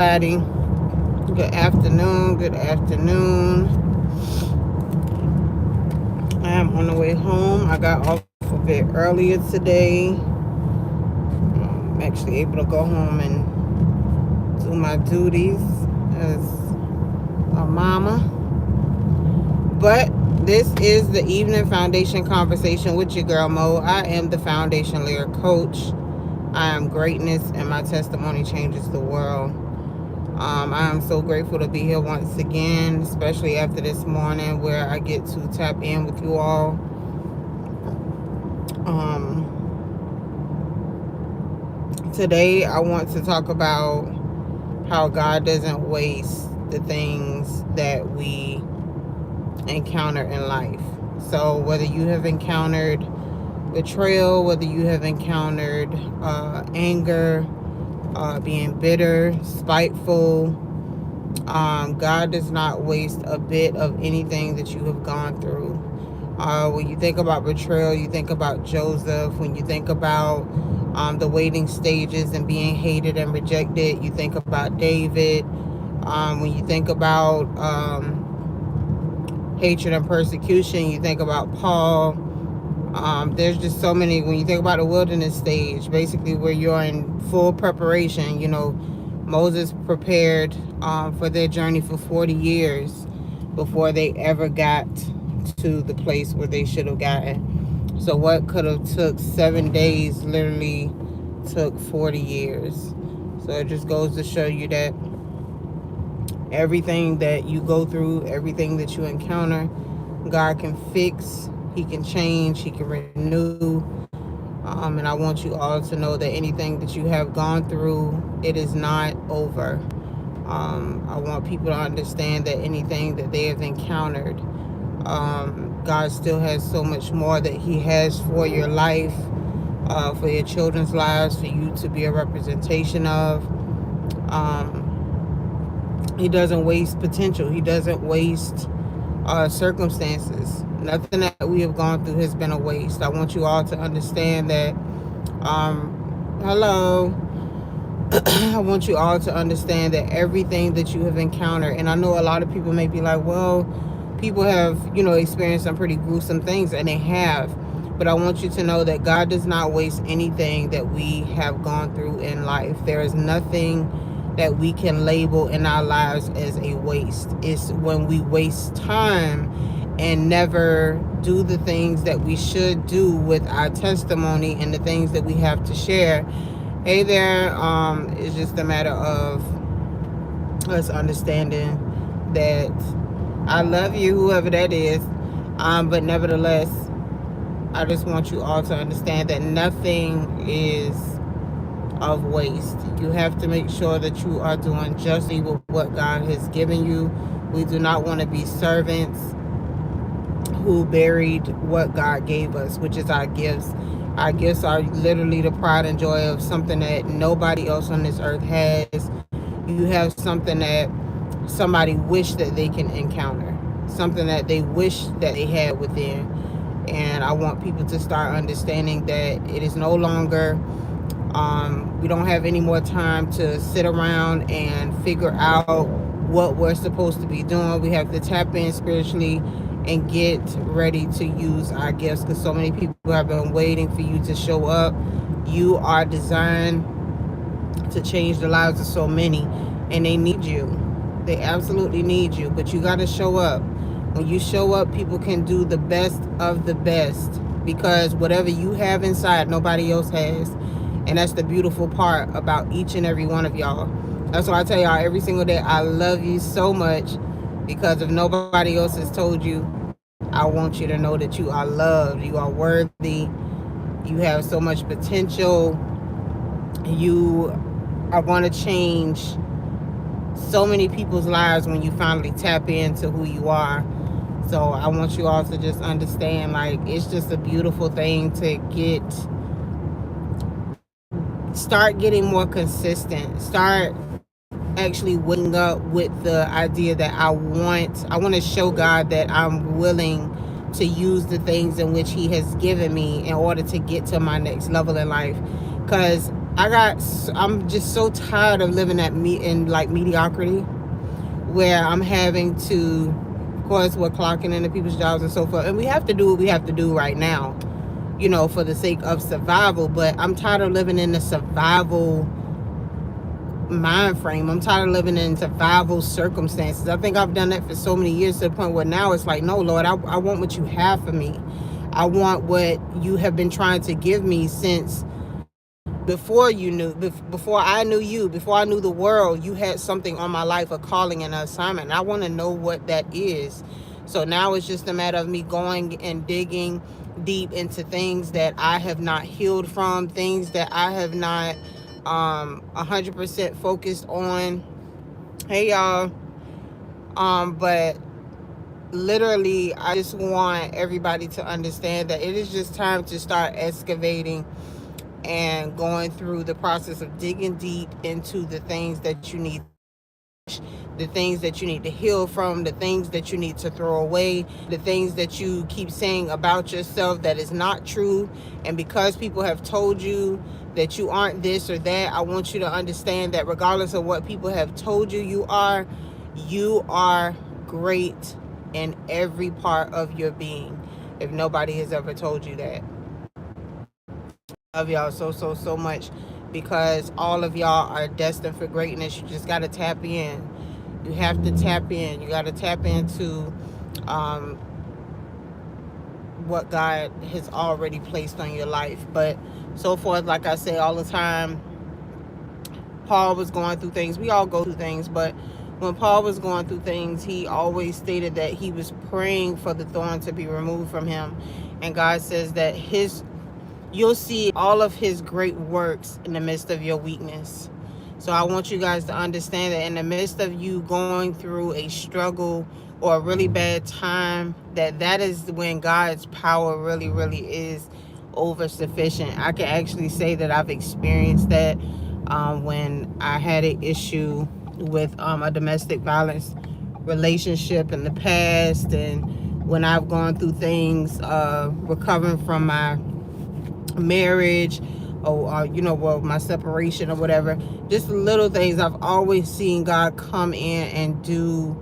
everybody. Good afternoon. Good afternoon. I am on the way home. I got off a bit earlier today. I'm actually able to go home and do my duties as a mama. But this is the evening foundation conversation with your girl Mo. I am the foundation layer coach. I am greatness, and my testimony changes the world. I am so grateful to be here once again, especially after this morning where I get to tap in with you all. Today, I want to talk about how God doesn't waste the things that we encounter in life. So, whether you have encountered betrayal, whether you have encountered anger, being bitter, spiteful, God does not waste a bit of anything that you have gone through. When you think about betrayal, you think about Joseph. When you think about the waiting stages and being hated and rejected, you think about David. When you think about hatred and persecution, you think about Paul. There's just so many. When you think about the wilderness stage, basically where you're in full preparation, Moses prepared for their journey for 40 years before they ever got to the place where they should have gotten. So what could have took 7 days literally took 40 years. So it just goes to show you that everything that you go through, everything that you encounter, God can fix, He can change, He can renew. And I want you all to know that anything that you have gone through, it is not over. I want people to understand that anything that they have encountered, God still has so much more that He has for your life, for your children's lives, for you to be a representation of. He doesn't waste potential. He doesn't waste circumstances. Nothing that we have gone through has been a waste. I want you all to understand that. Hello. I want you all to understand that everything that you have encountered, and I know a lot of people may be like, well, people have, experienced some pretty gruesome things, and they have. But I want you to know that God does not waste anything that we have gone through in life. There is nothing that we can label in our lives as a waste. It's when we waste time and never do the things that we should do with our testimony and the things that we have to share. Hey there, it's just a matter of us understanding that I love you, whoever that is. But nevertheless, I just want you all to understand that nothing is of waste. You have to make sure that you are doing justly with what God has given you. We do not want to be servants who buried what God gave us, which is our gifts. Our gifts are literally the pride and joy of something that nobody else on this earth has. You have something that somebody wish that they can encounter, something that they wish that they had within. And I want people to start understanding that it is no longer, we don't have any more time to sit around and figure out what we're supposed to be doing. We have to tap in spiritually and get ready to use our gifts, because so many people have been waiting for you to show up. You are designed to change the lives of so many, and they need you. They absolutely need you, but you got to show up. When you show up, people can do the best of the best, because whatever you have inside, nobody else has. And that's the beautiful part about each and every one of y'all. That's why I tell y'all every single day, I love you so much, because if nobody else has told you, I want you to know that you are loved, you are worthy, you have so much potential. I want to change so many people's lives when you finally tap into who you are. So I want you all to just understand, like, it's just a beautiful thing to start getting more consistent. Start actually waking up with the idea that I want to show God that I'm willing to use the things in which He has given me in order to get to my next level in life. Because I'm just so tired of living in like mediocrity, where I'm having to, of course, we're clocking into people's jobs and so forth, and we have to do what we have to do right now, for the sake of survival. But I'm tired of living in the survival mind frame. I'm tired of living in survival circumstances. I think I've done that for so many years, to the point where now it's like, no, Lord, I want what you have for me. I want what you have been trying to give me since before I knew you, before I knew the world. You had something on my life, a calling and an assignment, and I want to know what that is. So now it's just a matter of me going and digging deep into things that I have not healed from, things that I have not 100% focused on. Hey y'all. But literally, I just want everybody to understand that it is just time to start excavating and going through the process of digging deep into the things that you need, the things that you need to heal from, the things that you need to throw away, the things that you keep saying about yourself that is not true. And because people have told you that you aren't this or that, I want you to understand that regardless of what people have told you, you are great in every part of your being, if nobody has ever told you that. Love y'all so much, because all of y'all are destined for greatness. You just got to tap in. You have to tap in. You got to tap into um, what God has already placed on your life. But so forth, like I say all the time, Paul was going through things. We all go through things, but when Paul was going through things, he always stated that he was praying for the thorn to be removed from him. And God says that you'll see all of his great works in the midst of your weakness. So I want you guys to understand that in the midst of you going through a struggle or a really bad time, that is when God's power really is over sufficient. I can actually say that I've experienced that when I had an issue with a domestic violence relationship in the past, and when I've gone through things recovering from my marriage, or well, my separation or whatever, just little things. I've always seen God come in and do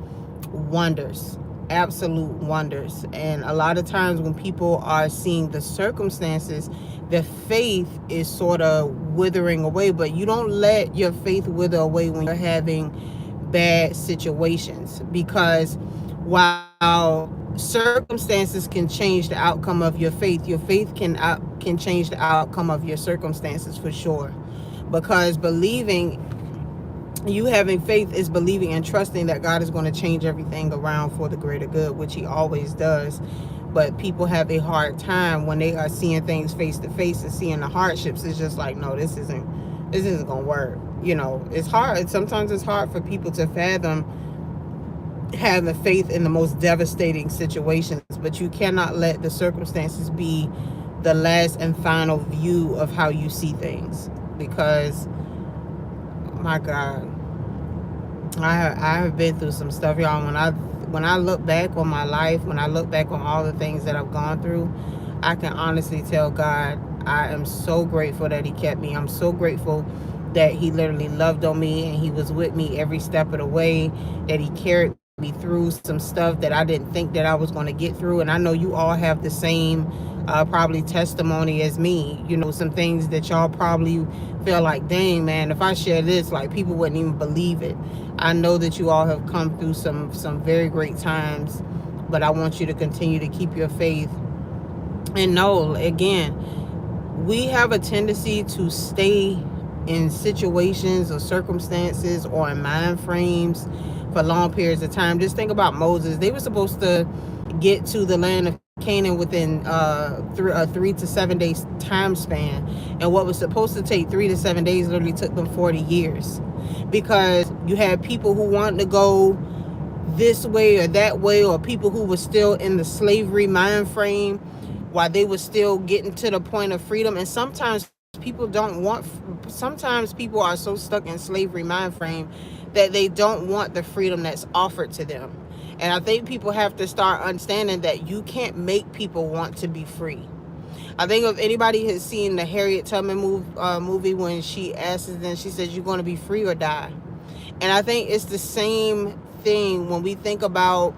wonders, absolute wonders. And a lot of times when people are seeing the circumstances, the faith is sort of withering away. But you don't let your faith wither away when you're having bad situations, because while circumstances can change the outcome of your faith can change the outcome of your circumstances for sure. Because you having faith is believing and trusting that God is going to change everything around for the greater good, which he always does. But people have a hard time when they are seeing things face to face and seeing the hardships. It's just like, no, this isn't gonna work. It's hard. Sometimes it's hard for people to fathom having faith in the most devastating situations, but you cannot let the circumstances be the last and final view of how you see things. Because my God, I have been through some stuff, y'all. When I look back on my life, when I look back on all the things that I've gone through, I can honestly tell God, I am so grateful that he kept me. I'm so grateful that he literally loved on me and he was with me every step of the way, that he carried me through some stuff that I didn't think that I was going to get through. And I know you all have the same probably testimony as me. Some things that y'all probably feel like, dang man, if I share this, like, people wouldn't even believe it. I know that you all have come through some very great times, but I want you to continue to keep your faith. And know, again, we have a tendency to stay in situations or circumstances or in mind frames for long periods of time. Just think about Moses. They were supposed to get to the land of Canaan within 3 to 7 days time span, and what was supposed to take 3 to 7 days literally took them 40 years, because you had people who wanted to go this way or that way, or people who were still in the slavery mind frame while they were still getting to the point of freedom. And sometimes people are so stuck in slavery mind frame that they don't want the freedom that's offered to them. And I think people have to start understanding that you can't make people want to be free. I think if anybody has seen the Harriet Tubman movie when she asks them, she says, "You're going to be free or die." And I think it's the same thing when we think about